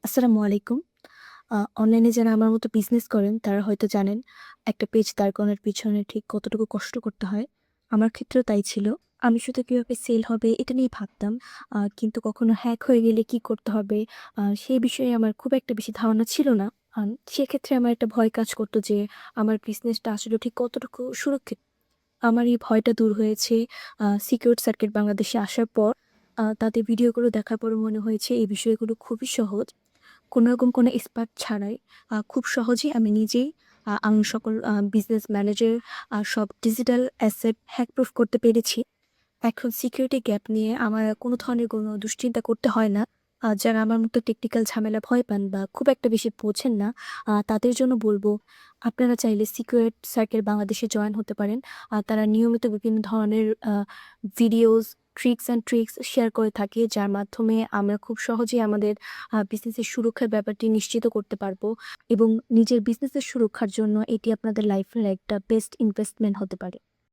আসসালামু আলাইকুম। অনলাইনে যারা আমার মতো বিজনেস করেন তারা হয়তো জানেন একটা পেজ দাঁড় করানোর পিছনে ঠিক কতটুকু কষ্ট করতে হয়। আমার ক্ষেত্রেও তাই ছিল। আমি শুধু কিভাবে সেল হবে এটা নিয়ে ভাবতাম। কিন্তু কখনো হ্যাক হয়ে গেলে কি করতে হবে সেই বিষয়ে আমার খুব একটা বেশি ধারণা ছিল না। সেক্ষেত্রে আমার একটা ভয় কাজ করত যে আমার বিজনেসটা আসলে ঠিক কতটুকু সুরক্ষিত। আমার এই ভয়টা দূর হয়েছে সিকিউরড সার্কিট বাংলাদেশে আসার পর। তাদের ভিডিওগুলো দেখার পর মনে হয়েছে এই বিষয়গুলো খুবই সহজ। কোনোরকম কোনো এক্সপার্ট ছাড়াই খুব সহজেই আমি নিজেই আমি সকল বিজনেস ম্যানেজার সব ডিজিটাল অ্যাসেট হ্যাক প্রুফ করতে পেরেছি। এখন সিকিউরিটি গ্যাপ নিয়ে আমার কোনো ধরনের কোনো দুশ্চিন্তা করতে হয় না। যারা আমার মতো টেকনিক্যাল ঝামেলা ভয় পান বা খুব একটা বেশি বোঝেন না, তাদের জন্য বলব, আপনারা চাইলে সিকিউরড সার্কেল বাংলাদেশে জয়েন হতে পারেন। তারা নিয়মিত বিভিন্ন ধরনের ভিডিওস, ট্রিক্স শেয়ার করে থাকে, যার মাধ্যমে আমরা খুব সহজেই আমাদের বিজনেসের সুরক্ষার ব্যাপারটি নিশ্চিত করতে পারবো এবং নিজের বিজনেসের সুরক্ষার জন্য এটি আপনাদের লাইফের একটা বেস্ট ইনভেস্টমেন্ট হতে পারে।